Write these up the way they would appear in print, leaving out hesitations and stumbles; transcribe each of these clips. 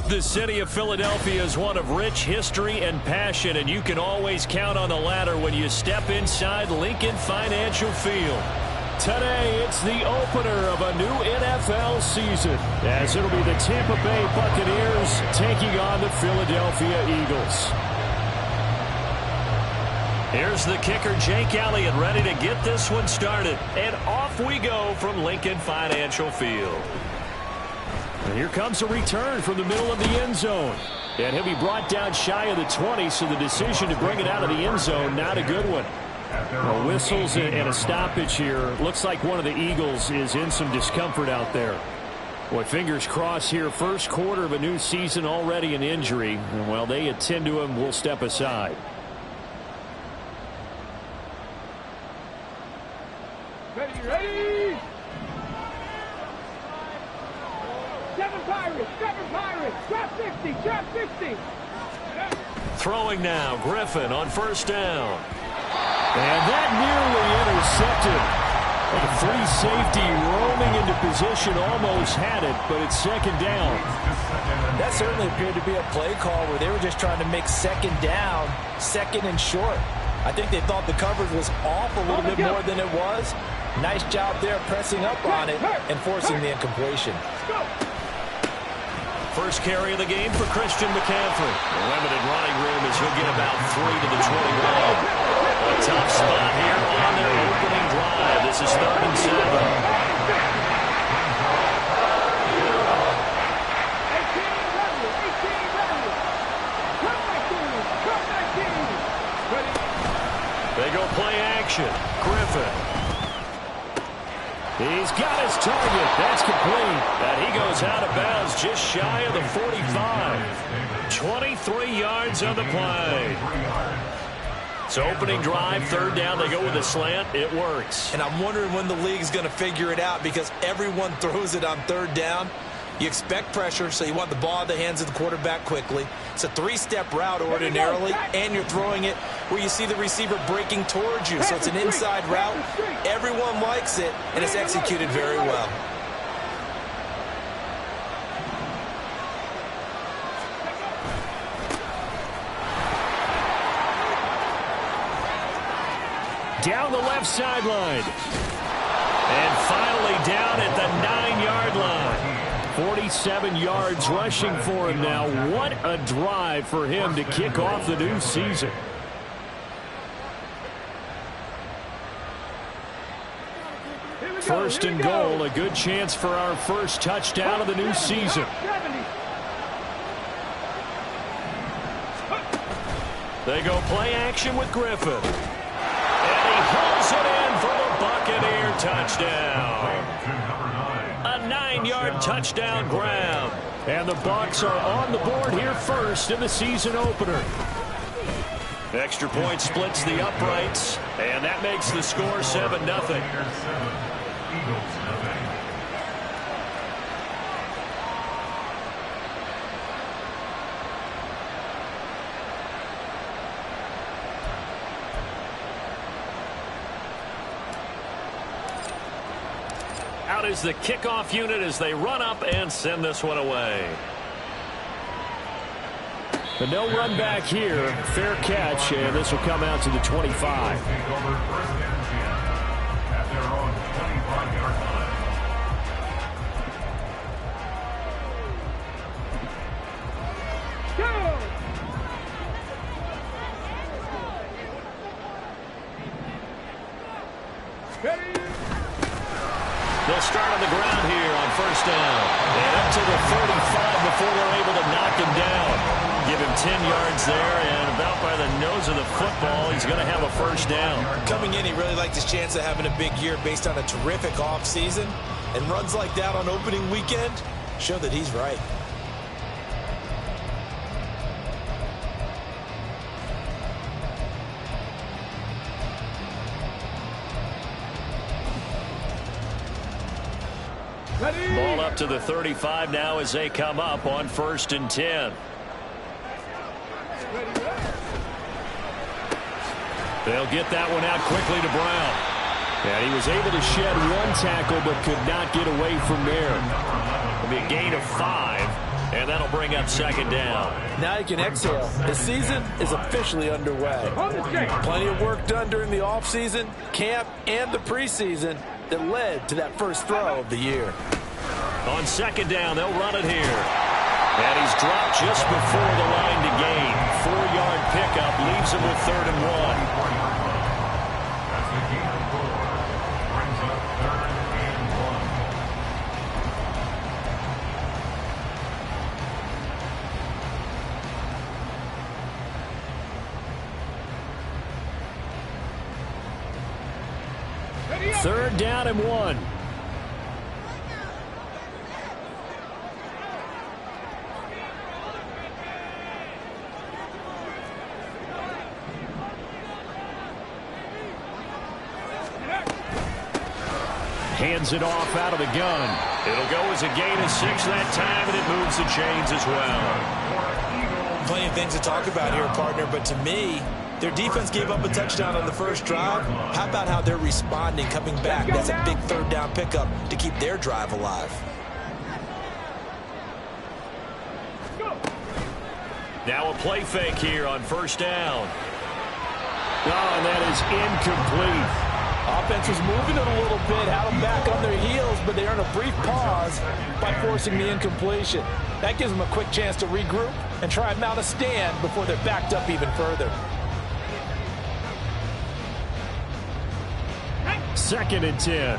The city of Philadelphia is one of rich history and passion, and you can always count on the latter when you step inside Lincoln Financial Field. Today, it's the opener of a new NFL season, as it'll be the Tampa Bay Buccaneers taking on the Philadelphia Eagles. Here's the kicker, Jake Elliott, ready to get this one started. And off we go from Lincoln Financial Field. And here comes a return from the middle of the end zone. And he'll be brought down shy of the 20, so the decision to bring it out of the end zone, not a good one. Well, whistles and a stoppage here. Looks like one of the Eagles is in some discomfort out there. Boy, fingers crossed here. First quarter of a new season, already an injury. And while they attend to him, we'll step aside. Ready! Seven Pirates, drop 60. Throwing now, Griffin on first down. And that nearly intercepted. The free safety roaming into position, almost had it, but it's second down. That certainly appeared to be a play call where they were just trying to make second down, second and short. I think they thought the coverage was off a little bit more than it was. Nice job there pressing up on it and forcing the incompletion. First carry of the game for Christian McCaffrey. The limited running room as he'll get about 3 to the 21. A tough spot here on their opening drive. This is 3rd and 7. They go play action. Griffin. He's got his target. That's complete. And he goes out of bounds just shy of the 45. 23 yards on the play. So opening drive, 3rd down. They go with a slant. It works. And I'm wondering when the league's going to figure it out, because everyone throws it on 3rd down. You expect pressure, so you want the ball in the hands of the quarterback quickly. It's a 3-step route ordinarily, and you're throwing it where you see the receiver breaking towards you. So it's an inside route. Everyone likes it, and it's executed very well. Down the left sideline. And finally down at the 9-yard line. 47 yards rushing for him now. What a drive for him to kick off the new season. First and goal, a good chance for our first touchdown of the new season. They go play action with Griffin. And he hauls it in for the Buccaneer touchdown. A 9-yard touchdown grab. And the Bucs are on the board here first in the season opener. Extra point splits the uprights, and that makes the score 7-0. Out is the kickoff unit as they run up and send this one away. But no run back here. Fair catch, and this will come out to the 25. They'll start on the ground here on first down. And up to the 35 before they're able to knock him down. Give him 10 yards there, and about by the nose of the football, he's going to have a first down. Coming in, he really liked his chance of having a big year based on a terrific offseason. And runs like that on opening weekend show that he's right. Ball up to the 35 now as they come up on 1st and 10. They'll get that one out quickly to Brown. And he was able to shed one tackle but could not get away from there. It'll be a gain of 5. And that'll bring up second down. Now you can exhale. The season is officially underway. Plenty of work done during the offseason, camp, and the preseason that led to that first throw of the year. On second down, they'll run it here. And he's dropped just before the line to gain. 4-yard pickup leaves him with 3rd and 1. Third down and 1. Hands it off out of the gun. It'll go as a gain of 6 that time, and it moves the chains as well. Plenty of things to talk about here, partner, but to me, their defense gave up a touchdown on the first drive. How about how they're responding, coming back? That's a big 3rd down pickup to keep their drive alive. Now a play fake here on 1st down. Oh, and that is incomplete. Offense was moving it a little bit, had them back on their heels, but they earn a brief pause by forcing the incompletion. That gives them a quick chance to regroup and try and mount a stand before they're backed up even further. 2nd and 10.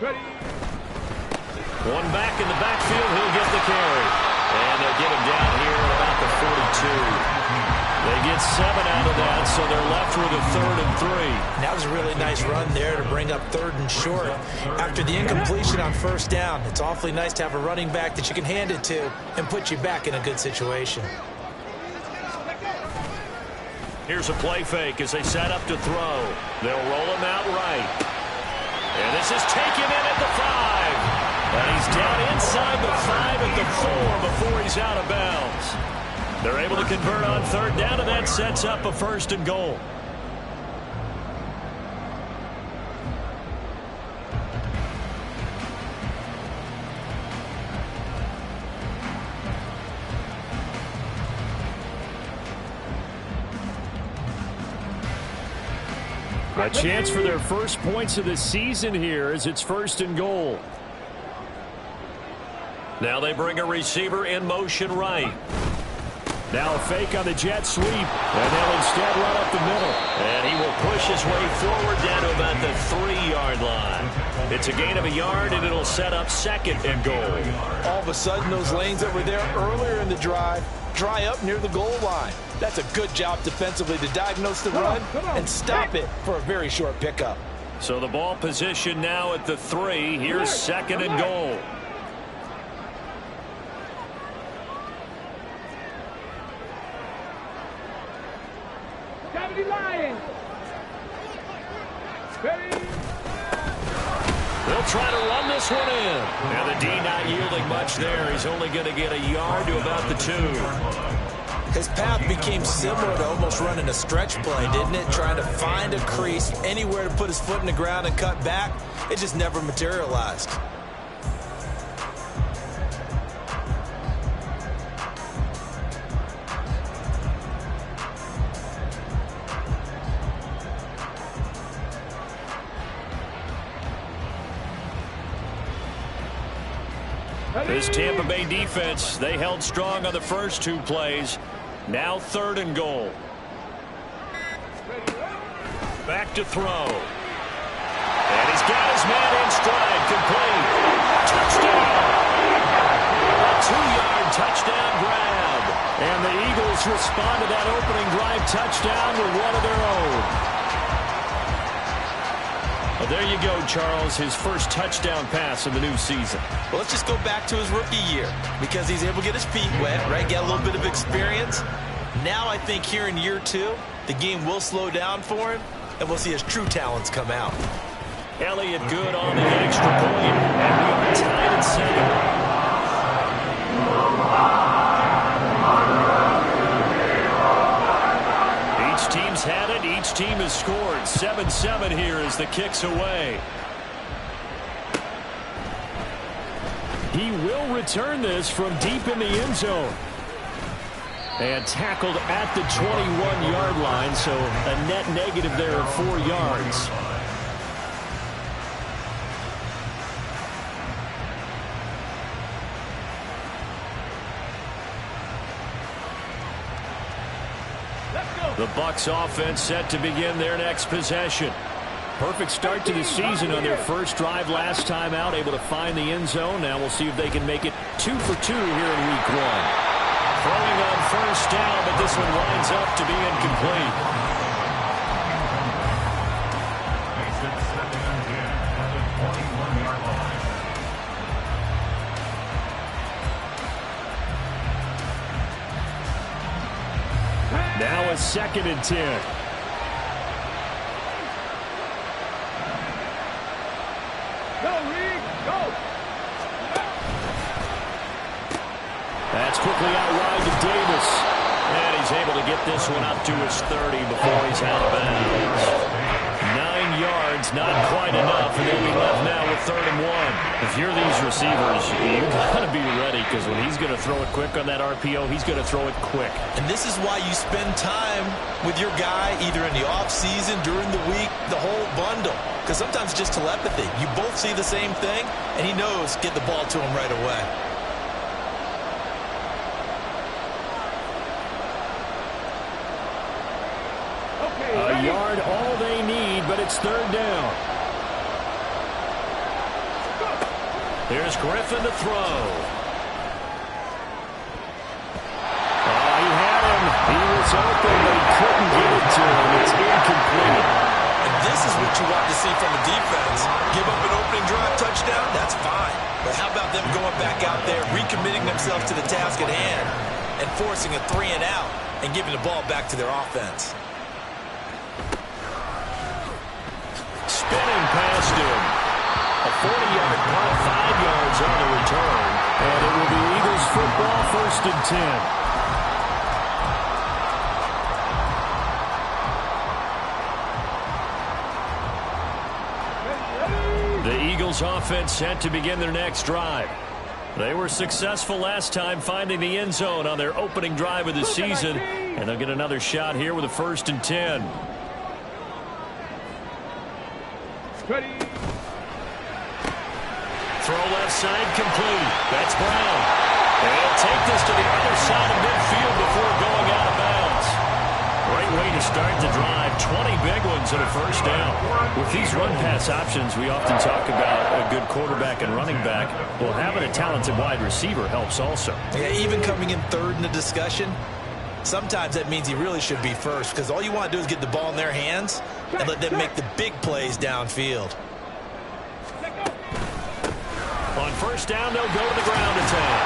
Ready. One back in the backfield, he'll get the carry. And they'll get him down here at about the 42. They get 7 out of that, so they're left with a 3rd and 3. That was a really nice run there to bring up 3rd and short. After the incompletion on 1st down, it's awfully nice to have a running back that you can hand it to and put you back in a good situation. Here's a play fake as they set up to throw. They'll roll him out right. And this is taken in at the 5. And he's down inside the 5 at the 4 before he's out of bounds. They're able to convert on 3rd down, and that sets up a 1st and goal. A chance for their first points of the season here as it's 1st and goal. Now they bring a receiver in motion right. Now a fake on the jet sweep, and they'll instead run up the middle. And he will push his way forward down to about the 3-yard line. It's a gain of a yard, and it'll set up 2nd and goal. All of a sudden, those lanes that were there earlier in the drive dry up near the goal line. That's a good job defensively to diagnose the run and stop it for a very short pickup. So the ball position now at the 3. Here's 2nd and goal. Lions. Ready. They'll try to run this one in. Now the D not yielding much there. He's only going to get a yard to about the 2. His path became similar to almost running a stretch play, didn't it? Trying to find a crease, anywhere to put his foot in the ground and cut back. It just never materialized. This Tampa Bay defense, they held strong on the first 2 plays. Now 3rd and goal. Back to throw. And he's got his man in stride, complete. Touchdown! A 2-yard touchdown grab. And the Eagles respond to that opening drive touchdown with one of their own. Well, there you go, Charles, his first touchdown pass of the new season. Well, let's just go back to his rookie year because he's able to get his feet wet, right? Get a little bit of experience. Now I think here in year 2, the game will slow down for him, and we'll see his true talents come out. Elliott good on the extra point, and we are tied at 7. Had it. Each team has scored. 7-7 here as the kick's away. He will return this from deep in the end zone. And tackled at the 21-yard line, so a net negative there of 4 yards. The Bucs offense set to begin their next possession. Perfect start to the season on their first drive last time out, able to find the end zone. Now we'll see if they can make it 2 for 2 here in week 1. Throwing on first down, but this one winds up to be incomplete. Now a 2nd and 10. Go, Reed, go. That's quickly out wide to Davis. And he's able to get this one up to his 30 before he's out of bounds. 9 yards, not quite enough, and they'll be left now with 3rd and 1. If you're these receivers, you've got to be ready, because when he's going to throw it quick on that RPO, he's going to throw it quick. And this is why you spend time with your guy, either in the offseason, during the week, the whole bundle. Because sometimes it's just telepathy. You both see the same thing, and he knows get the ball to him right away. A yard, all they need, but it's 3rd down. Here's Griffin to throw. Oh, he had him. He was open, but he couldn't get it to him. It's incomplete. And this is what you want to see from the defense. Give up an opening drive touchdown, that's fine. But how about them going back out there, recommitting themselves to the task at hand, and forcing a 3 and out, and giving the ball back to their offense. Spinning past him. A 40-yard punt, 5 yards on the return. And it will be Eagles football, 1st and 10. The Eagles offense set to begin their next drive. They were successful last time finding the end zone on their opening drive of the season. And they'll get another shot here with a 1st and 10. Ready. Throw left side complete. That's Brown. And he'll take this to the other side of midfield before going out of bounds. Great way to start the drive. 20 big ones and a 1st down. With these run-pass options, we often talk about a good quarterback and running back. Well, having a talented wide receiver helps also. Yeah, even coming in 3rd in the discussion, sometimes that means he really should be 1st, because all you want to do is get the ball in their hands and let them make the big plays downfield. On 1st down, they'll go to the ground attack.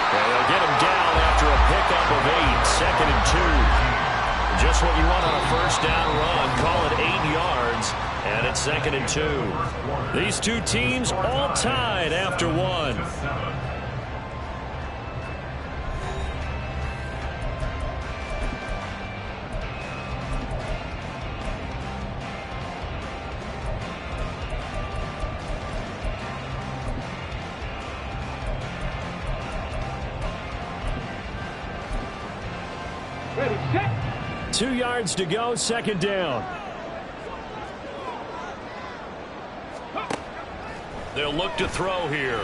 And they'll get him down after a pickup of 8, 2nd and 2. Just what you want on a 1st down run. Call it 8 yards, and it's 2nd and 2. These two teams all tied after 1. Ready, set. 2 yards to go, 2nd down. They'll look to throw here.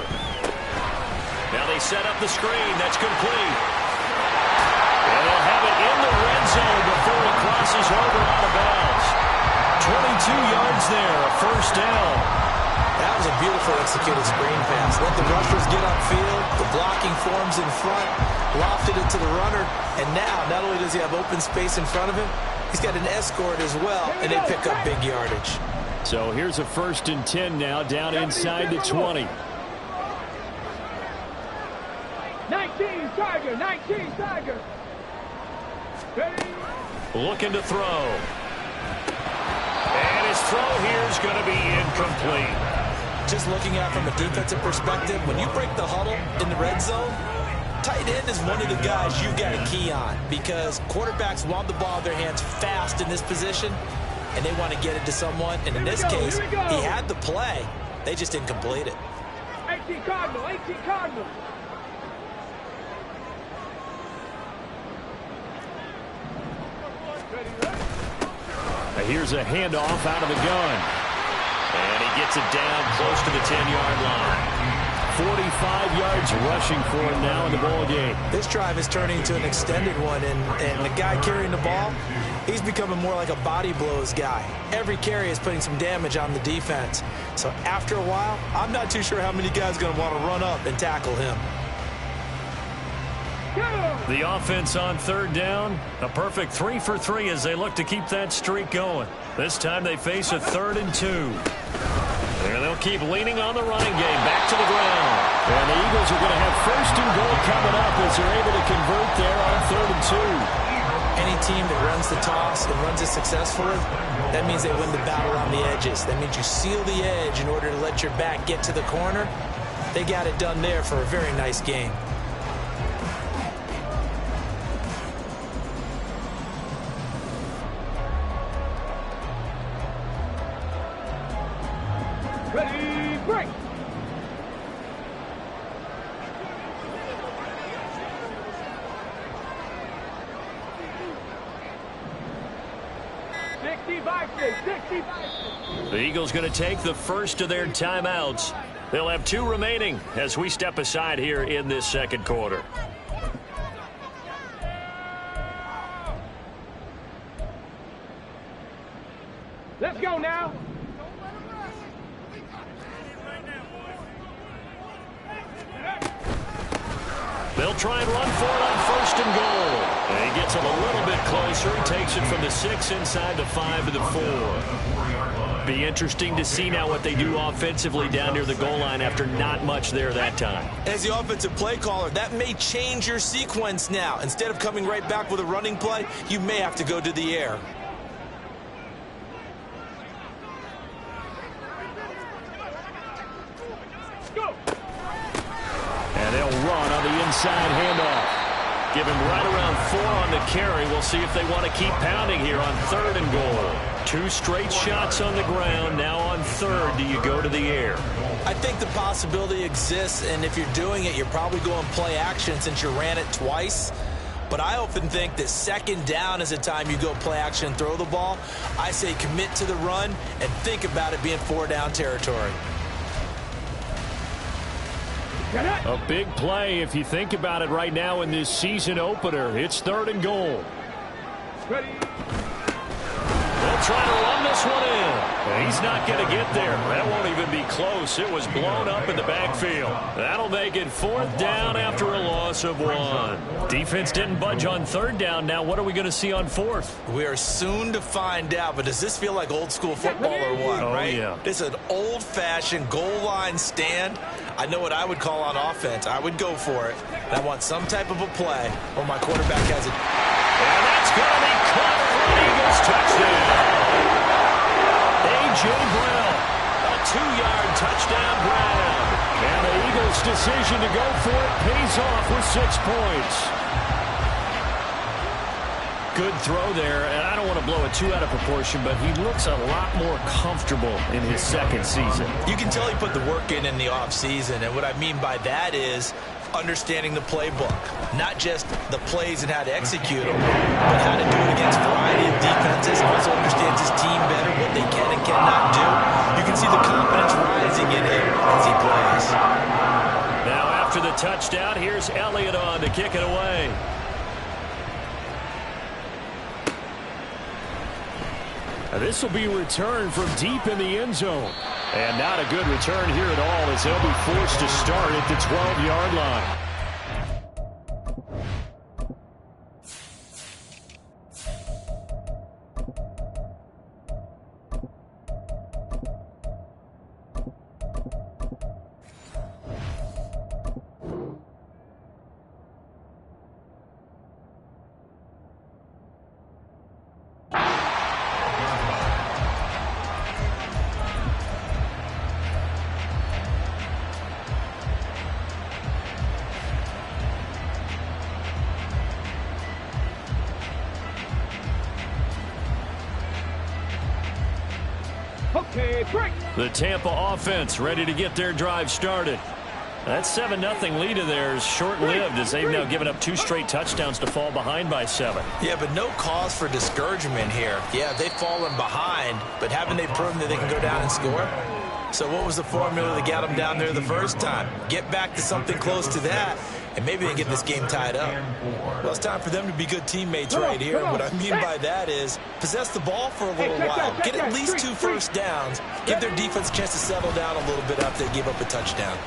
Now they set up the screen. That's complete. And they'll have it in the red zone before it crosses over out of bounds. 22 yards there, a 1st down. That was a beautiful executed screen pass. Let the rushers get upfield. The blocking forms in front. Lofted it to the runner. And now, not only does he have open space in front of him, he's got an escort as well, and they pick up big yardage. So here's a 1st and 10 now, down inside the 20. 19 Tiger, 19 Tiger. Ready. Looking to throw. And his throw here is going to be incomplete. Just looking at it from a defensive perspective, when you break the huddle in the red zone, tight end is one of the guys you've got to key on, because quarterbacks want the ball in their hands fast in this position, and they want to get it to someone. And in this case, he had the play. They just didn't complete it. 18 Cardinal, 18 Cardinal. Here's a handoff out of the gun. And he gets it down close to the 10-yard line. 45 yards rushing for him now in the ball game. This drive is turning to an extended one, and the guy carrying the ball, he's becoming more like a body blows guy. Every carry is putting some damage on the defense. So after a while, I'm not too sure how many guys are going to want to run up and tackle him. The offense on third down, a perfect 3 for 3 as they look to keep that streak going. This time they face a 3rd and 2. And they'll keep leaning on the running game back to the ground. And the Eagles are going to have 1st and goal coming up as they're able to convert there on 3rd and 2. Any team that runs the toss and runs it successfully, that means they win the battle on the edges. That means you seal the edge in order to let your back get to the corner. They got it done there for a very nice game. Ready, break. The Eagles going to take the first of their timeouts. They'll have 2 remaining as we step aside here in this second quarter. Let's go now. They'll try and run for it on 1st and goal. And he gets him a little bit closer. He takes it from the 6 inside the 5 to the 4. Be interesting to see now what they do offensively down near the goal line after not much there that time. As the offensive play caller, that may change your sequence now. Instead of coming right back with a running play, you may have to go to the air. And they'll run on the inside handoff. Give him right around 4 on the carry. We'll see if they want to keep pounding here on 3rd and goal. 2 straight shots on the ground. Now on 3rd, do you go to the air? I think the possibility exists, and if you're doing it, you're probably going play action since you ran it twice. But I often think that 2nd down is the time you go play action and throw the ball. I say commit to the run and think about it being 4-down territory. A big play if you think about it right now in this season opener. It's 3rd and goal. Ready. They'll try to run this one in. He's not going to get there. That won't even be close. It was blown up in the backfield. That'll make it 4th down after a loss of 1. Defense didn't budge on 3rd down. Now what are we going to see on 4th? We are soon to find out, but does this feel like old school football or what, right? Yeah. This is an old-fashioned goal line stand. I know what I would call on offense. I would go for it. And I want some type of a play where my quarterback has it. And that's going to be caught for an Eagles touchdown. A.J. Brown, a 2-yard touchdown grab. And the Eagles' decision to go for it pays off with 6 points. Good throw there, and I don't want to blow it too out of proportion, but he looks a lot more comfortable in his 2nd season. You can tell he put the work in the offseason, and what I mean by that is understanding the playbook. Not just the plays and how to execute them, but how to do it against a variety of defenses. Also understands his team better, what they can and cannot do. You can see the confidence rising in him as he plays. Now after the touchdown, here's Elliott on to kick it away. This will be returned from deep in the end zone. And not a good return here at all as they'll be forced to start at the 12-yard line. Okay, break. The Tampa offense ready to get their drive started. That 7-0 lead of theirs short-lived as they've now given up 2 straight touchdowns to fall behind by 7. Yeah, but no cause for discouragement here. Yeah, they've fallen behind, but haven't they proven that they can go down and score? So what was the formula that got them down there the first time? Get back to something close to that, and maybe they get this game tied up. Well, it's time for them to be good teammates right here. What I mean by that is possess the ball for a little while. Get at least 2 first downs. Give their defense a chance to settle down a little bit after they give up a touchdown.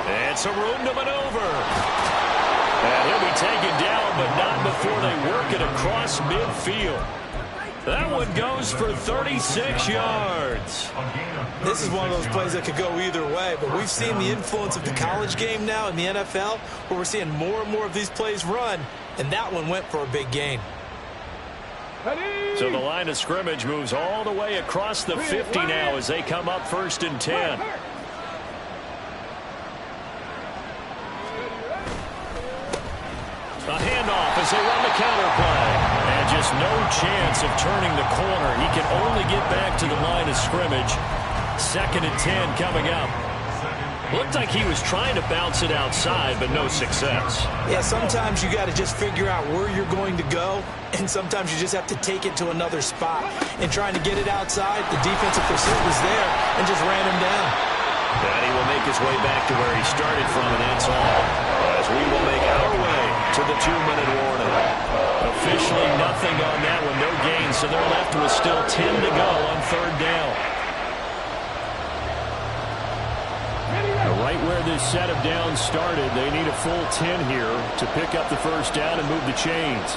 It's a room to maneuver. And he'll be taken down, but not before they work it across midfield. That one goes for 36 yards. This is one of those plays that could go either way, but we've seen the influence of the college game now in the NFL, where we're seeing more and more of these plays run, and that one went for a big gain. So the line of scrimmage moves all the way across the 50 now as they come up 1st and 10. A handoff as they run the counter play. And just no chance of turning the corner. He can only get back to the line of scrimmage. 2nd and 10 coming up. Looked like he was trying to bounce it outside, but no success. Yeah, sometimes you got to just figure out where you're going to go, and sometimes you just have to take it to another spot. And trying to get it outside, the defensive pursuit was there and just ran him down. And he will make his way back to where he started from, and that's all. As we will make our way to the 2-minute warning. Officially nothing on that one, no gain, so they're left with still 10 to go on 3rd down. Right where this set of downs started, they need a full 10 here to pick up the 1st down and move the chains.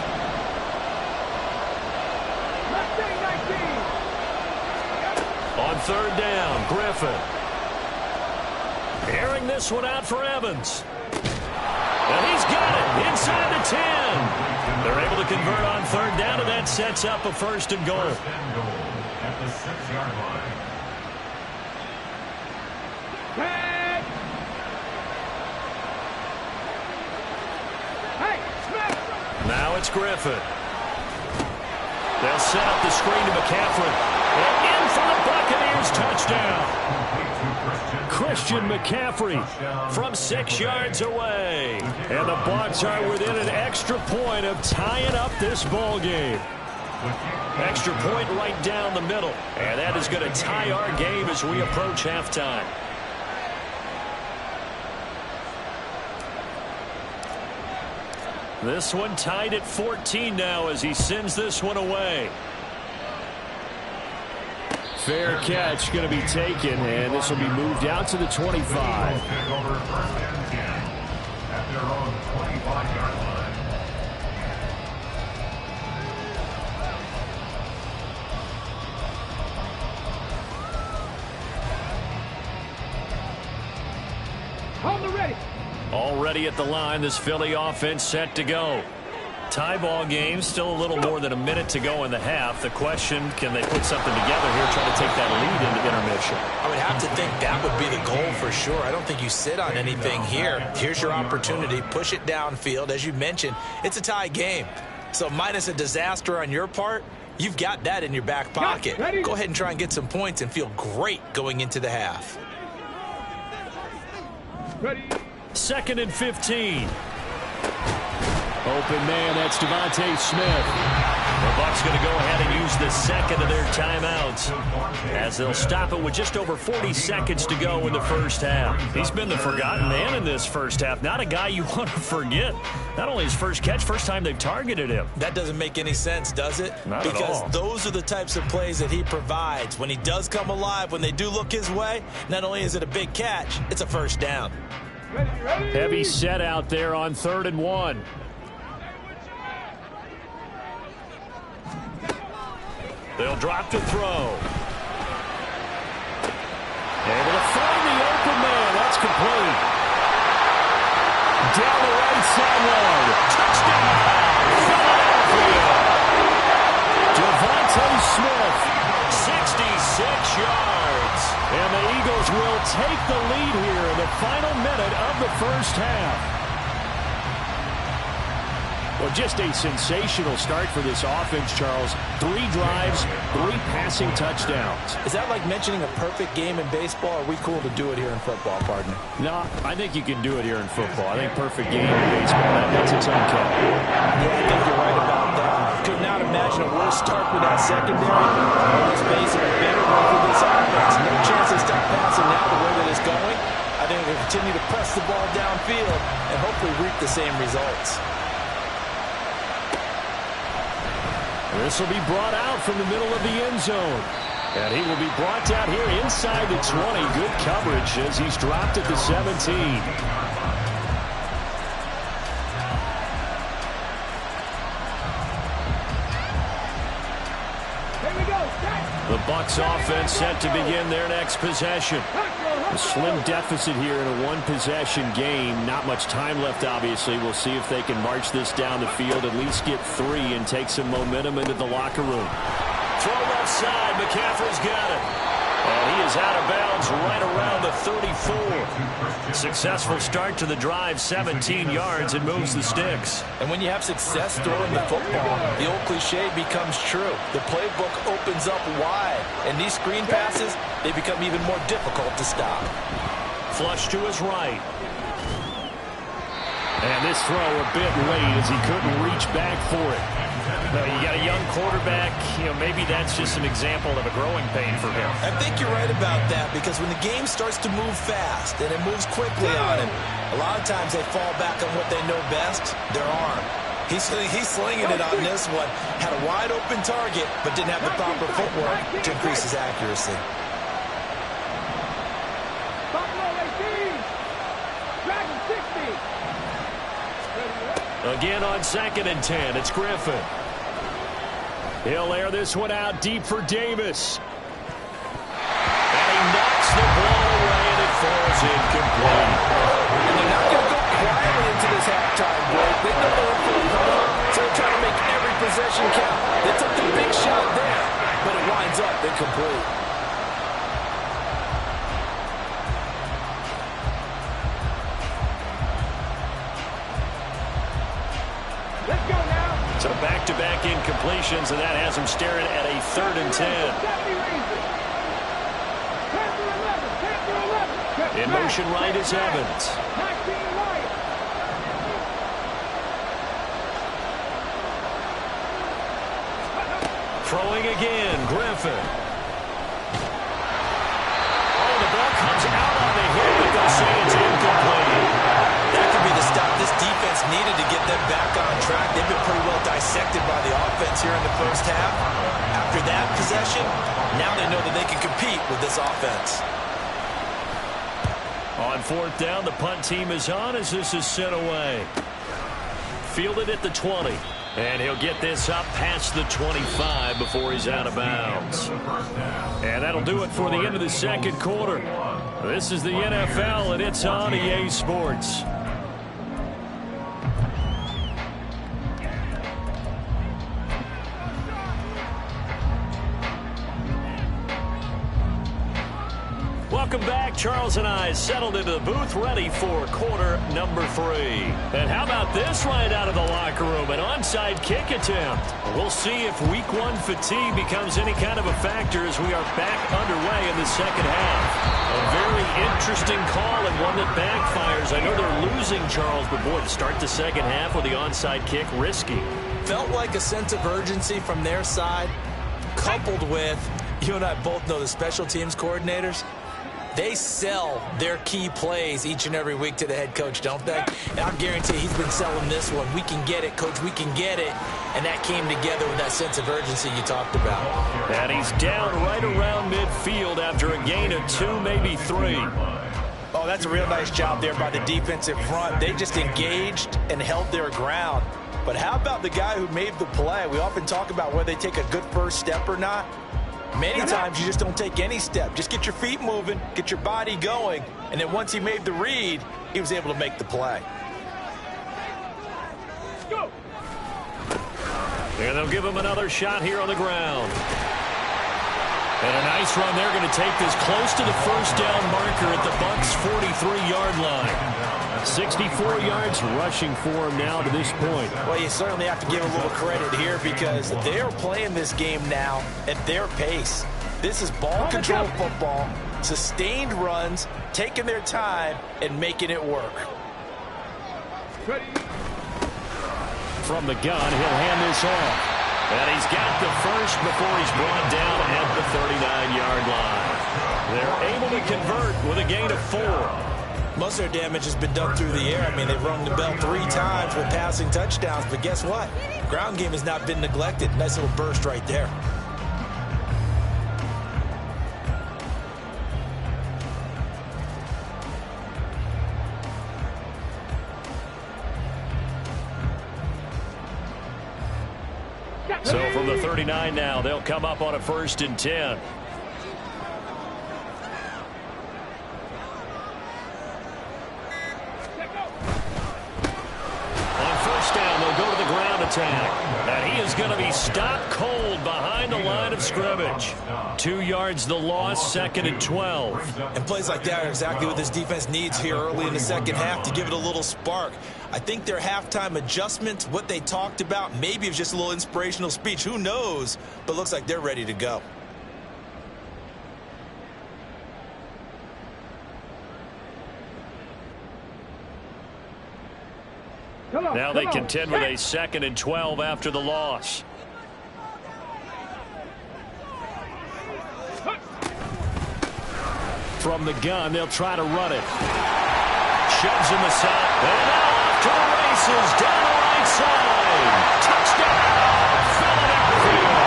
On 3rd down, Griffin. Airing this one out for Evans. And he's got it inside the 10. They're able to convert on 3rd down, and that sets up a 1st and goal. At the 6-yard line. Now it's Griffin. They'll set up the screen to McCaffrey. And in for the Buccaneers touchdown. Christian McCaffrey from 6 yards away. And the Bucs are within an extra point of tying up this ball game. Extra point right down the middle. And that is going to tie our game as we approach halftime. This one tied at 14 now as he sends this one away. Fair catch going to be taken, and this will be moved out to the 25. At their own 25-yard line. Hold the ready. Already at the line, this Philly offense set to go. Tie ball game, still a little more than a minute to go in the half. The question, can they put something together here, try to take that lead into intermission? I would have to think that would be the goal for sure. I don't think you sit on anything here. Here's your opportunity. Push it downfield. As you mentioned, it's a tie game. So minus a disaster on your part, you've got that in your back pocket. Go ahead and try and get some points and feel great going into the half. Ready. 2nd and 15. Open man, that's Devontae Smith. The Bucs going to go ahead and use the second of their timeouts as they'll stop it with just over 40 seconds to go in the first half. He's been the forgotten man in this first half. Not a guy you want to forget. Not only his first catch, first time they've targeted him. That doesn't make any sense, does it? Not at all. Because those are the types of plays that he provides. When he does come alive, when they do look his way, not only is it a big catch, it's a first down. Ready. Heavy set out there on 3rd and 1. They'll drop to throw. Able to find the open man. That's complete. Down the right sideline. Touchdown! Philadelphia! Devontae Smith, 66 yards. And the Eagles will take the lead here in the final minute of the first half. Well, just a sensational start for this offense, Charles. 3 drives, 3 passing touchdowns. Is that like mentioning a perfect game in baseball? Or are we cool to do it here in football, partner? No, I think you can do it here in football. I think perfect game in baseball, that's its own cap. Yeah, I think you're right about that. Could not imagine a worse start for that secondary. Let's face it, a better one for this offense. No chance they stop passing now the way that it's going. I think they'll continue to press the ball downfield and hopefully reap the same results. This will be brought out from the middle of the end zone. And he will be brought down here inside the 20. Good coverage as he's dropped at the 17. Here we go. The Bucs offense set to begin their next possession. A slim deficit here in a one-possession game. Not much time left, obviously. We'll see if they can march this down the field, at least get 3, and take some momentum into the locker room. Throw left side. McCaffrey's got it. And he is out of bounds right around the 34. Successful start to the drive, 17 yards, and moves the sticks. And when you have success throwing the football, the old cliche becomes true. The playbook opens up wide, and these screen passes, they become even more difficult to stop. Flush to his right. And this throw a bit late as he couldn't reach back for it. No, you got a young quarterback, maybe that's just an example of a growing pain for him. I think you're right about that, because when the game starts to move fast and it moves quickly on him, a lot of times they fall back on what they know best, their arm. He's slinging it on this one. Had a wide open target, but didn't have the proper footwork to increase his accuracy. Again on 2nd and 10, it's Griffin. He'll air this one out deep for Davis. And he knocks the ball away, and it falls incomplete. And they're not going to go quietly into this halftime break. They know they're in for the cover, so they're trying to make every possession count. They took the big shot there, but it winds up incomplete. So back-to-back incompletions, and that has him staring at a 3rd and 10. In motion right is Evans. Throwing again, Griffin. Oh, the ball comes out on the hit, but they'll say it's incomplete. That could be the stop this defense needed to get them back on track. They've been pretty well dissected by the offense here in the first half. After that possession, now they know that they can compete with this offense. On 4th down, the punt team is on as this is sent away. Fielded at the 20. And he'll get this up past the 25 before he's out of bounds. And that'll do it for the end of the 2nd quarter. This is the NFL, and it's on EA Sports. Welcome back. Charles and I settled into the booth ready for quarter number 3. And how about this right out of the locker room? An onside kick attempt. We'll see if week 1 fatigue becomes any kind of a factor as we are back underway in the 2nd half. A very interesting call and one that backfires. I know they're losing, Charles, but boy, to start the 2nd half with the onside kick, risky. Felt like a sense of urgency from their side, coupled with, you and I both know the special teams coordinators, they sell their key plays each and every week to the head coach, don't they? And I guarantee he's been selling this one. We can get it, coach, we can get it. And that came together with that sense of urgency you talked about. And he's down right around midfield after a gain of 2, maybe 3. Oh, that's a real nice job there by the defensive front. They just engaged and held their ground. But how about the guy who made the play? We often talk about whether they take a good first step or not. Many times you just don't take any step. Just get your feet moving, get your body going, and then once he made the read, he was able to make the play. And they'll give him another shot here on the ground. And a nice run. They're going to take this close to the first down marker at the Bucs' 43-yard line. 64 yards rushing for him now to this point. Well, you certainly have to give a little credit here because they're playing this game now at their pace. This is ball control football, sustained runs, taking their time, and making it work. From the gun, he'll hand this off. And he's got the first before he's brought down at the 39-yard line. They're able to convert with a gain of 4. Most of their damage has been done through the air. I mean, they've rung the bell 3 times with passing touchdowns. But guess what? Ground game has not been neglected. Nice little burst right there. So from the 39 now, they'll come up on a 1st and 10. On 1st down, they'll go to the ground attack. And he is going to be stopped cold behind the line of scrimmage. 2 yards the loss, 2nd and 12. And plays like that are exactly what this defense needs here early in the second half to give it a little spark. I think their halftime adjustments, what they talked about, maybe it was just a little inspirational speech. Who knows? But looks like they're ready to go. Now they contend with a 2nd and 12 after the loss. From the gun, they'll try to run it. Shoves in the side. And now off to the races down the right side. Touchdown, Philadelphia.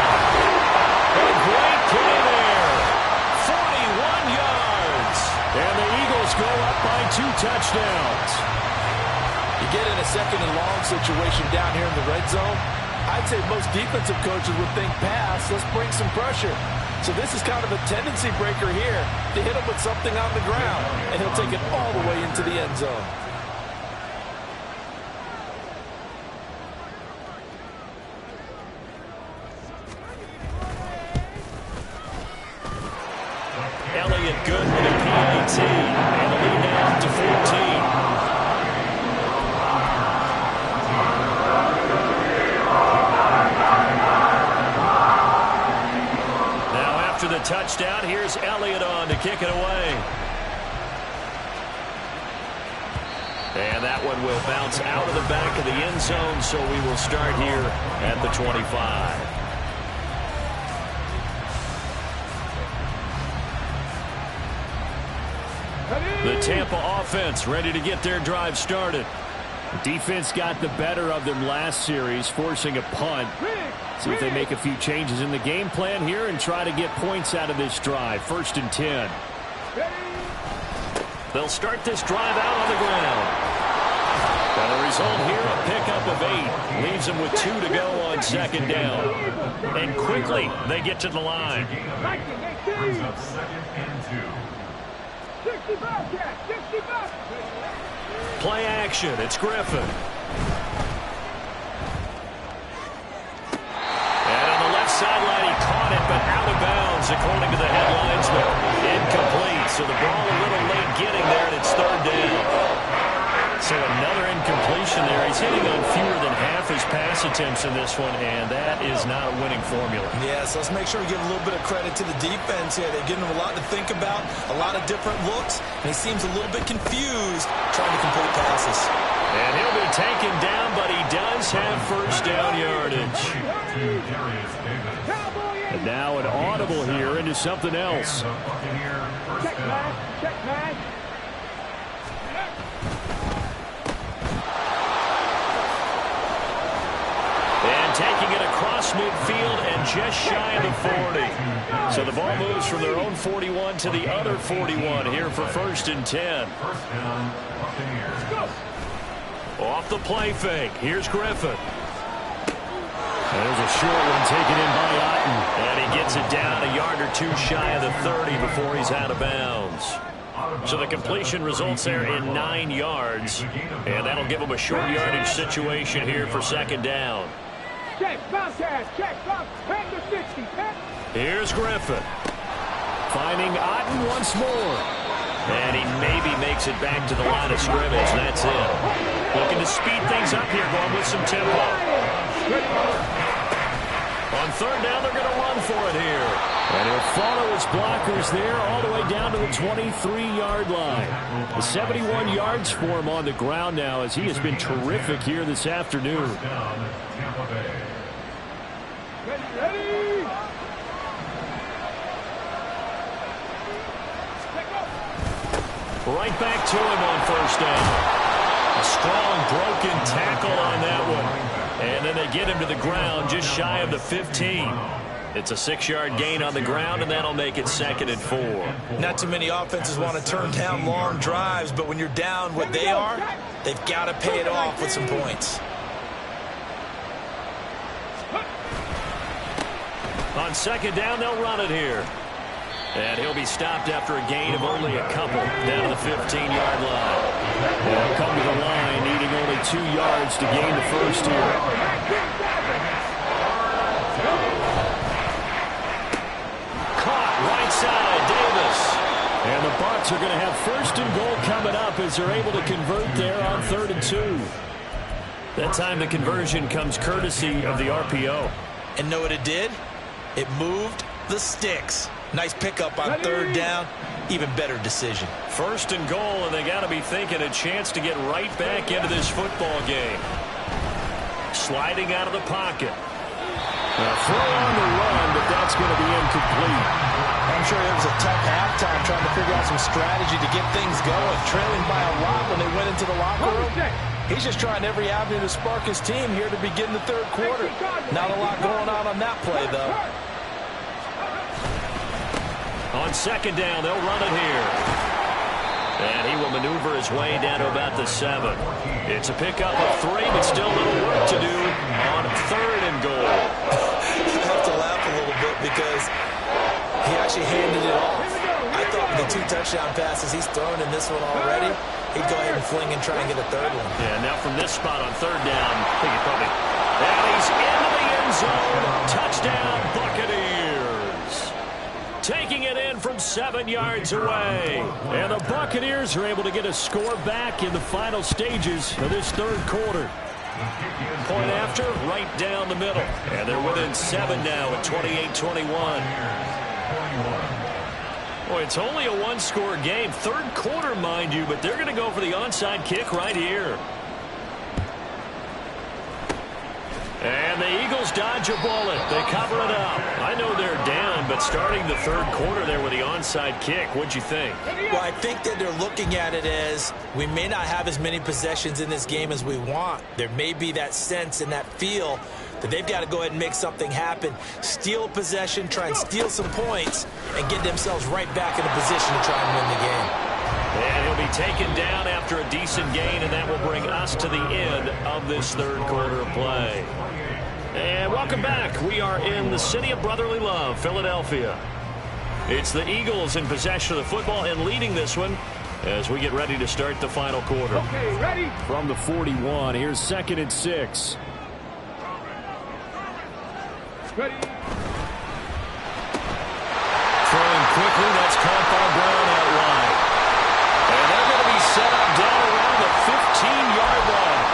A great play there. 41 yards. And the Eagles go up by 2 touchdowns. You get in a 2nd and long situation down here in the red zone, I'd say most defensive coaches would think pass, let's bring some pressure. So this is kind of a tendency breaker here to hit him with something on the ground, and he'll take it all the way into the end zone. Elliott good with a PAT, and the lead now to 14. The touchdown. Here's Elliott on to kick it away. And that one will bounce out of the back of the end zone, so we will start here at the 25. The Tampa offense ready to get their drive started. The defense got the better of them last series, forcing a punt. See if they make a few changes in the game plan here and try to get points out of this drive. 1st and 10. They'll start this drive out on the ground. And the result here, a pickup of 8. Leaves them with 2 to go on 2nd down. And quickly, they get to the line. Brings up 2nd and 2. 65. Play action. It's Griffin. Sideline, he caught it, but out of bounds, according to the headlines, but incomplete. So the ball a little late getting there, and it's 3rd down. So another incompletion there. He's hitting on fewer than half his pass attempts in this one, and that is not a winning formula. Yes, let's make sure we give a little bit of credit to the defense here. They're giving him a lot to think about, a lot of different looks, and he seems a little bit confused trying to complete passes. And he'll be taken down, but he does have 1st down yardage. And now an audible here into something else. Check man. And taking it across midfield and just shy of the 40. So the ball moves from their own 41 to the other 41 here for 1st and 10. First down, Buccaneers. Off the play fake. Here's Griffin. There's a short one taken in by Otten. And he gets it down a yard or 2 shy of the 30 before he's out of bounds. So the completion results there in 9 yards. And that'll give him a short yardage situation here for 2nd down. Check, bounce pass, check, bounce, hand to 60, Here's Griffin. Finding Otten once more. And he maybe makes it back to the line of scrimmage. That's it. Looking to speed things up here, going with some tempo. On third down, they're going to run for it here. And he'll follow his blockers there all the way down to the 23-yard line. The 71 yards for him on the ground now, as he has been terrific here this afternoon. Ready. Right back to him on first down. A strong broken tackle on that one. And then they get him to the ground just shy of the 15. It's a 6-yard gain on the ground, and that'll make it 2nd and 4. Not too many offenses want to turn down long drives, but when you're down what they are, they've got to pay it off with some points. On second down, they'll run it here. And he'll be stopped after a gain of only a couple down to the 15-yard line. They'll come to the line, needing only 2 yards to gain the first here. Caught right side, Davis. And the Bucs are going to have first and goal coming up as they're able to convert there on 3rd and 2. That time the conversion comes courtesy of the RPO. And know what it did? It moved the sticks. Nice pickup on 3rd down. Even better decision. First and goal, and they got to be thinking a chance to get right back into this football game. Sliding out of the pocket. A throw on the run, but that's going to be incomplete. I'm sure it was a tough halftime trying to figure out some strategy to get things going. Trailing by a lot when they went into the locker room. He's just trying every avenue to spark his team here to begin the 3rd quarter. Not a lot going on that play, though. On second down, they'll run it here. And he will maneuver his way down to about the 7. It's a pickup of 3, but still a little work to do on 3rd and goal. I have to laugh a little bit because he actually handed it off. I thought with the 2 touchdown passes he's thrown in this one already, he'd go ahead and fling and try and get a 3rd one. Yeah, now from this spot on 3rd down, I think he probably... And he's into the end zone. Touchdown, Buccaneers. Taking it in from 7 yards away. And the Buccaneers are able to get a score back in the final stages of this 3rd quarter. Point after, right down the middle. And they're within 7 now at 28-21. Boy, it's only a 1-score game. 3rd quarter, mind you, but they're going to go for the onside kick right here. And the Eagles dodge a bullet. They cover it up. I know they're down, but starting the 3rd quarter there with the onside kick, what'd you think? Well, I think that they're looking at it as we may not have as many possessions in this game as we want. There may be that sense and that feel that they've got to go ahead and make something happen. Steal possession, try and steal some points, and get themselves right back in a position to try and win the game. And he'll be taken down after a decent gain, and that will bring us to the end of this 3rd quarter of play. And welcome back. We are in the city of brotherly love, Philadelphia. It's the Eagles in possession of the football and leading this one as we get ready to start the final quarter. Okay, ready? From the 41, here's 2nd and 6. Ready? Throwing quickly, that's caught by Brown out wide. And they're going to be set up down around the 15-yard line.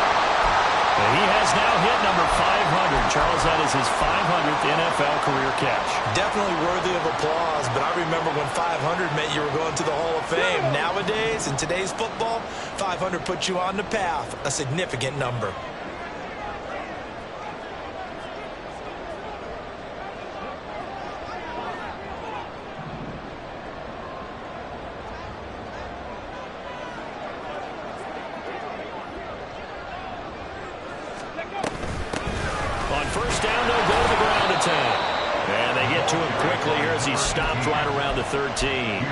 And he has now hit number 500. Charles, that is his 500th NFL career catch. Definitely worthy of applause, but I remember when 500 meant you were going to the Hall of Fame. Nowadays, in today's football, 500 puts you on the path, a significant number. First down, they'll go to the ground attack. And they get to him quickly here as he stopped right around the 13.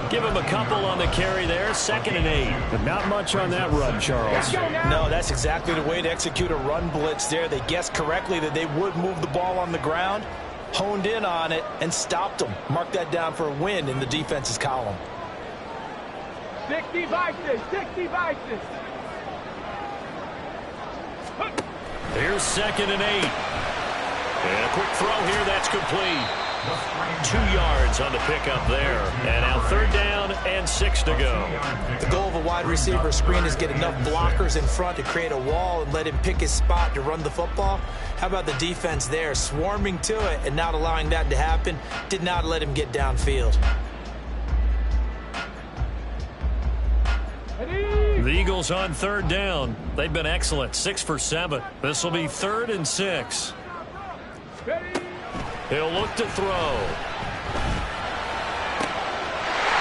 Give him a couple on the carry there, 2nd and 8. But not much on that run, Charles. No, that's exactly the way to execute a run blitz there. They guessed correctly that they would move the ball on the ground, honed in on it, and stopped them. Mark that down for a win in the defense's column. 60 vices, 60 vices. Here's 2nd and 8. And a quick throw here, that's complete. gained 2 yards on the pickup there. And now 3rd down and 6 to go. The goal of a wide receiver screen is get enough blockers in front to create a wall and let him pick his spot to run the football. How about the defense there, swarming to it and not allowing that to happen? Did not let him get downfield. The Eagles on 3rd down. They've been excellent, 6 for 7. This will be 3rd and 6. He'll look to throw.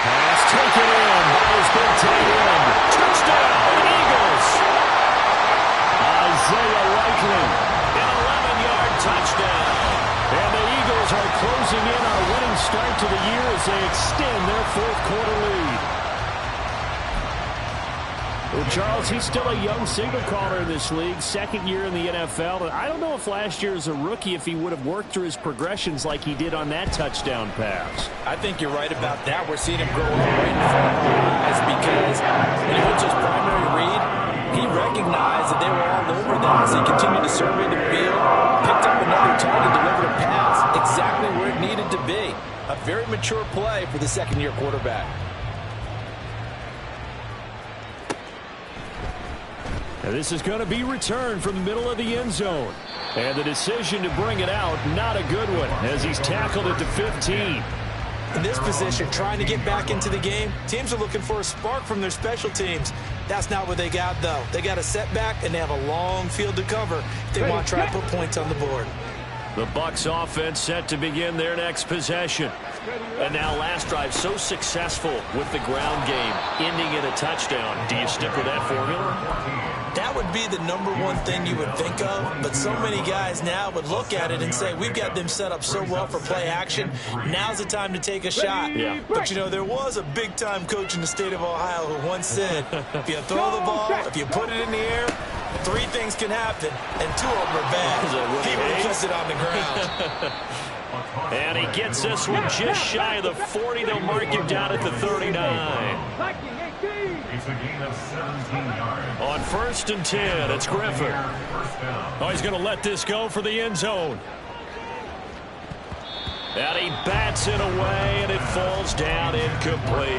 Pass taken in by his big tight end. Touchdown, Eagles. Isaiah Likely, an 11-yard touchdown. And the Eagles are closing in on a winning start to the year as they extend their 4th quarter lead. Well, Charles, he's still a young signal caller in this league, 2nd year in the NFL. I don't know if last year as a rookie if he would have worked through his progressions like he did on that touchdown pass. I think you're right about that. We're seeing him grow up right in front of our eyes because when he went to his primary read, he recognized that they were all over them as he continued to survey the field, picked up another target, delivered a pass exactly where it needed to be. A very mature play for the 2nd-year quarterback. Now this is going to be returned from the middle of the end zone. And the decision to bring it out, not a good one, as he's tackled at the 15. In this position, trying to get back into the game, teams are looking for a spark from their special teams. That's not what they got, though. They got a setback, and they have a long field to cover if they want to try to put points on the board. The Bucs offense set to begin their next possession. And now last drive so successful with the ground game, ending in a touchdown. Do you stick with that formula? That would be the #1 thing you would think of, but so many guys now would look at it and say, we've got them set up so well for play action. Now's the time to take a shot. Yeah. But, you know, there was a big-time coach in the state of Ohio who once said, if you throw the ball, if you put it in the air, 3 things can happen, and 2 of them are bad. He would have kept it on the ground. And he gets this one just shy of the 40. They'll mark him down at the 39. It's a gain of 17 yards. On 1st and 10, it's Griffin. Oh, he's going to let this go for the end zone. And he bats it away, and it falls down incomplete.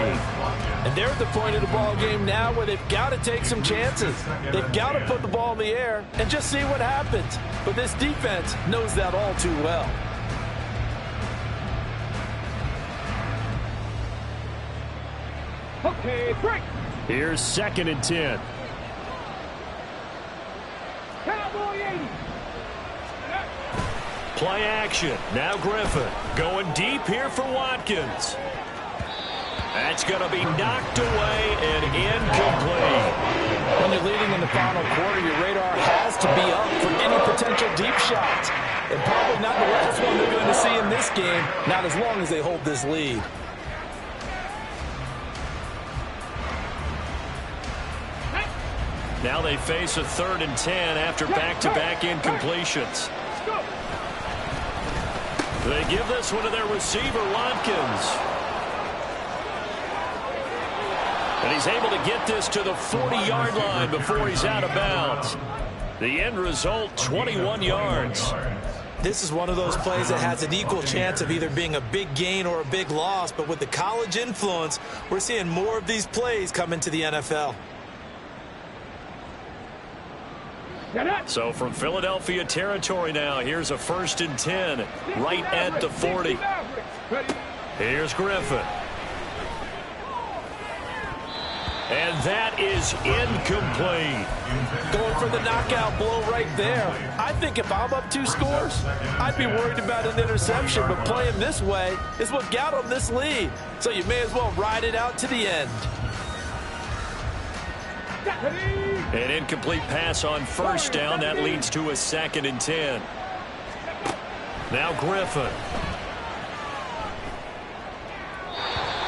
And they're at the point of the ball game now where they've got to take some chances. They've got to put the ball in the air and just see what happens. But this defense knows that all too well. Okay, break. Here's 2nd and 10. Cowboy 80. Play action. Now Griffin going deep here for Watkins. That's going to be knocked away and incomplete. When you're leading in the final quarter, your radar has to be up for any potential deep shots. And probably not the last one they're going to see in this game, not as long as they hold this lead. Now they face a 3rd and 10 after back-to-back incompletions. They give this one to their receiver, Watkins. And he's able to get this to the 40-yard line before he's out of bounds. The end result, 21 yards. This is one of those plays that has an equal chance of either being a big gain or a big loss, but with the college influence, we're seeing more of these plays come into the NFL. So from Philadelphia territory now, here's a 1st and 10, right at the 40. Here's Griffin. And that is incomplete. Going for the knockout blow right there. I think if I'm up 2 scores, I'd be worried about an interception, but playing this way is what got them this lead. So you may as well ride it out to the end. An incomplete pass on 1st down. That leads to a 2nd and 10. Now Griffin.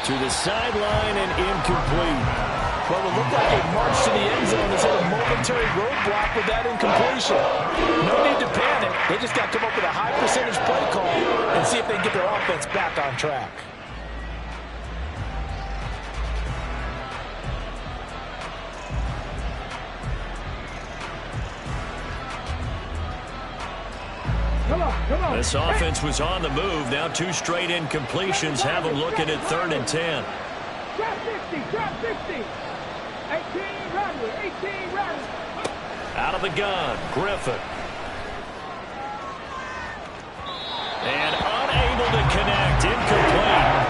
To the sideline and incomplete. Well, it looked like a march to the end zone has hit a momentary roadblock with that incompletion. No need to panic. They just got to come up with a high percentage play call and see if they can get their offense back on track. Come on. This offense was on the move. Now 2 straight incompletions have them looking at 3rd and 10. Drop 60, drop 60. 18 Rattler, 18 Rattler. Out of the gun, Griffin. And unable to connect, incomplete.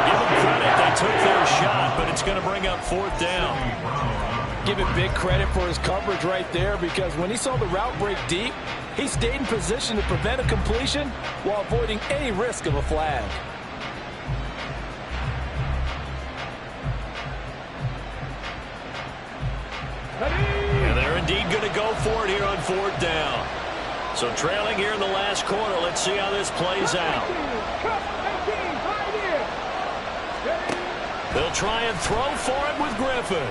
Give them credit, they took their shot, but it's going to bring up 4th down. Give him big credit for his coverage right there, because when he saw the route break deep, he stayed in position to prevent a completion while avoiding any risk of a flag. And they're indeed going to go for it here on 4th down. So trailing here in the last quarter. Let's see how this plays out. They'll try and throw for it with Griffin.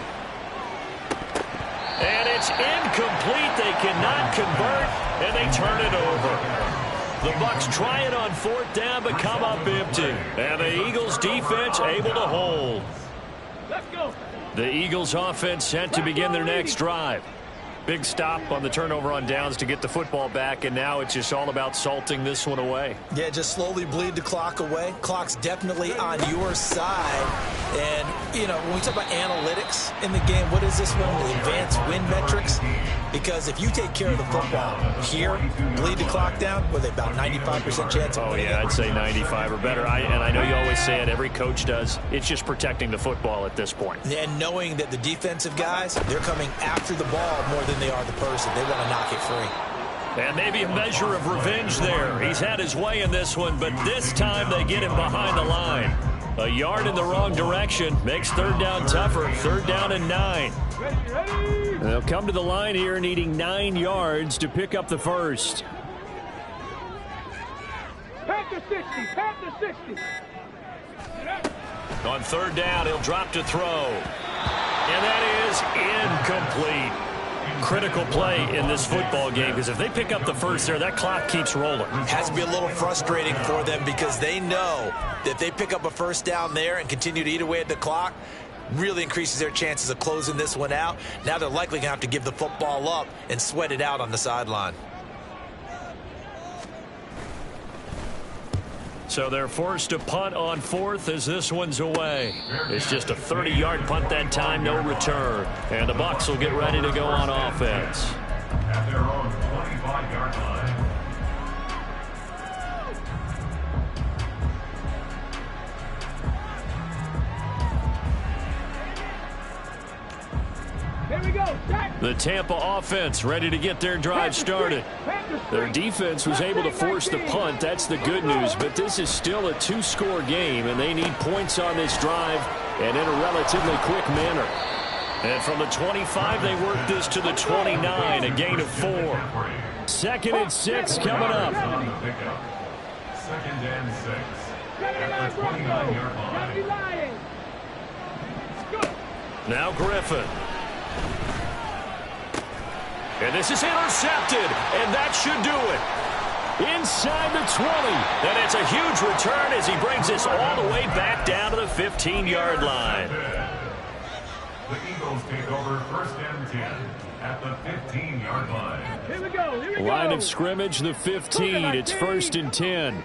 And it's incomplete. They cannot convert, and they turn it over. The Bucs try it on 4th down, but come up empty. And the Eagles defense able to hold. Let's go. The Eagles offense set to begin their next drive. Big stop on the turnover on downs to get the football back, and now it's just all about salting this one away. Yeah, just slowly bleed the clock away. Clock's definitely on your side. And, you know, when we talk about analytics in the game, what is this one? The advanced win metrics? Because if you take care of the football here, bleed the clock what are they, about 95% chance of winning? Oh, yeah, I'd say 95 or better. And I know you always say it, every coach does. It's just protecting the football at this point. And knowing that the defensive guys, they're coming after the ball more than they are the person. They want to knock it free. And maybe a measure of revenge there. He's had his way in this one, but this time they get him behind the line. A yard in the wrong direction makes 3rd down tougher. 3rd down and 9. And they'll come to the line here needing 9 yards to pick up the first. Panther 60, Panther 60. On 3rd down, he'll drop to throw. And that is incomplete. Critical play in this football game, because if they pick up the first there, that clock keeps rolling. Has to be a little frustrating for them, because they know that if they pick up a 1st down there and continue to eat away at the clock, really increases their chances of closing this one out. Now they're likely going to have to give the football up and sweat it out on the sideline. So they're forced to punt on 4th as this one's away. It's just a 30-yard punt that time, no return. And the Bucs will get ready to go on offense. At their own 25-yard line. Here we go. The Tampa offense ready to get their drive started. Their defense was able to force the punt. That's the good news. But this is still a 2-score game, and they need points on this drive and in a relatively quick manner. And from the 25, they work this to the 29, a gain of 4. 2nd and 6 coming up. 2nd and 6. At the 29-yard line. Now Griffin. And this is intercepted, and that should do it. Inside the 20, and it's a huge return as he brings this all the way back down to the 15-yard line. The Eagles take over 1st and 10 at the 15-yard line. Here we go. Here we go. Line of scrimmage, the 15. It's 1st and 10.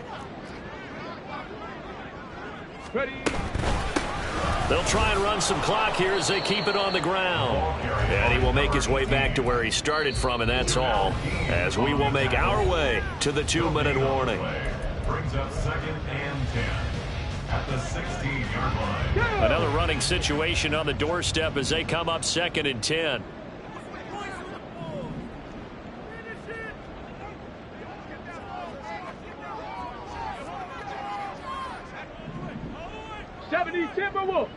Ready. They'll try and run some clock here as they keep it on the ground. And he will make his way back to where he started from, and that's all, as we will make our way to the 2-minute warning. Brings up 2nd and 10 at the 16-yard line. Another running situation on the doorstep as they come up 2nd and 10. Timberwolf.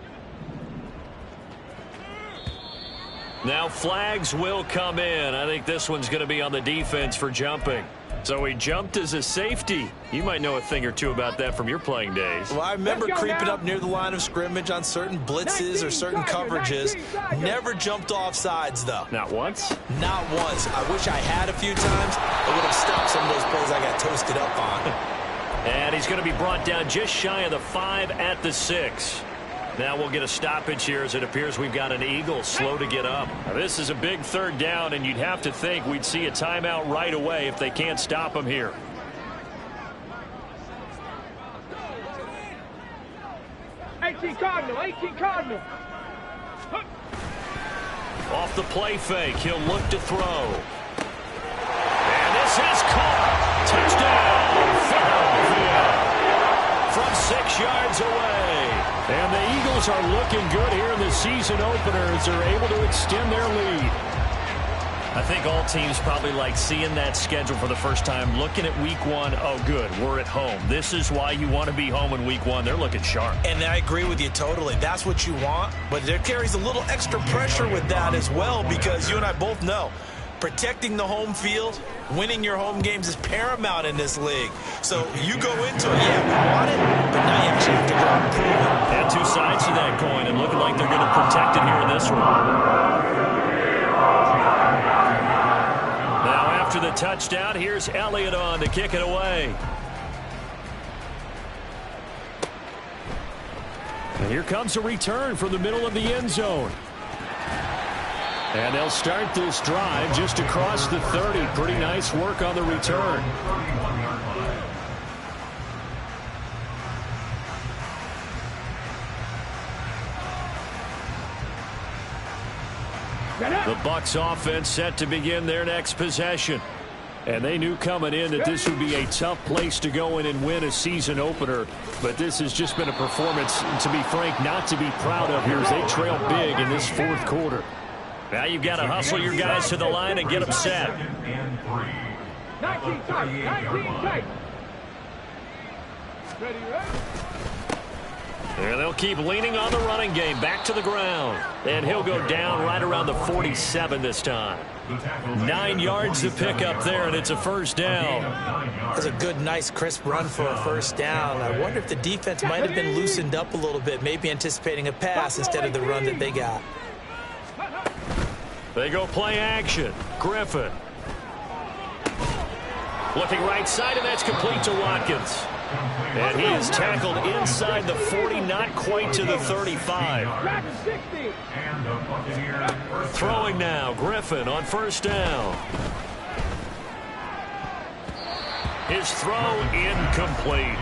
Now flags will come in. I think this one's going to be on the defense for jumping. So he jumped as a safety. You might know a thing or two about that from your playing days. Well, I remember creeping up near the line of scrimmage on certain blitzes or certain coverages. Never jumped off sides, though. Not once? Not once. I wish I had a few times. It would have stopped some of those plays I got toasted up on. And he's going to be brought down just shy of the 5 at the 6. Now we'll get a stoppage here as it appears we've got an Eagle slow to get up. Now this is a big 3rd down, and you'd have to think we'd see a timeout right away if they can't stop him here. 19 Cardinal, 18 Cardinal. Off the play fake, he'll look to throw. And this is caught. Touchdown, Philadelphia. From 6 yards away. And the Eagles are looking good here in the season opener as they're able to extend their lead. I think all teams probably like seeing that schedule for the first time, looking at week 1. Oh, good, we're at home. This is why you want to be home in week 1. They're looking sharp. And I agree with you totally. That's what you want. But there carries a little extra pressure with that as well, because you and I both know protecting the home field, winning your home games is paramount in this league. So you go into it, yeah, we want it, but now you actually have to go and prove it. And 2 sides to that coin, and looking like they're going to protect it here in this one. After the touchdown, here's Elliott on to kick it away. And here comes a return from the middle of the end zone. And they'll start this drive just across the 30. Pretty nice work on the return. The Bucs offense set to begin their next possession. And they knew coming in that this would be a tough place to go in and win a season opener. But this has just been a performance, to be frank, not to be proud of here as they trail big in this 4th quarter. Now you've got to hustle your guys to the line and get them set. 19 tight, 19 tight. Ready, ready? And they'll keep leaning on the running game. Back to the ground. And he'll go down right around the 47 this time. 9 yards to pick up there, and it's a first down. That's a good, nice, crisp run for a first down. I wonder if the defense might have been loosened up a little bit, maybe anticipating a pass instead of the run that they got. They go play action. Griffin. Looking right side, and that's complete to Watkins. And he is tackled inside the 40, not quite to the 35. Throwing now, Griffin on first down. His throw incomplete.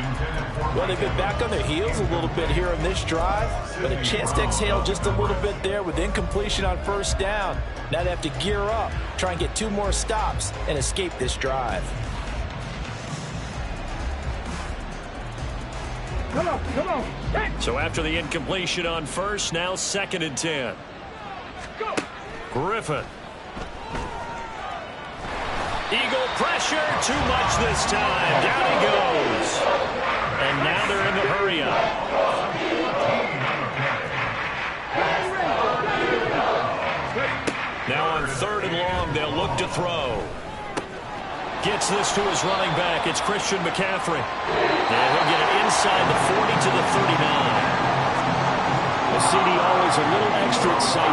Well, they've been back on their heels a little bit here on this drive, but a chance to exhale just a little bit there with incompletion on first down. Now they have to gear up, try and get 2 more stops, and escape this drive. Come on, come on. So after the incompletion on first, now 2nd and 10. Go. Griffin. Eagle pressure, too much this time. Down he goes. And now they're in the hurry-up. Now on 3rd and long, they'll look to throw. Gets this to his running back. It's Christian McCaffrey. And he'll get it inside the 40 to the 39. The CD always a little extra excitement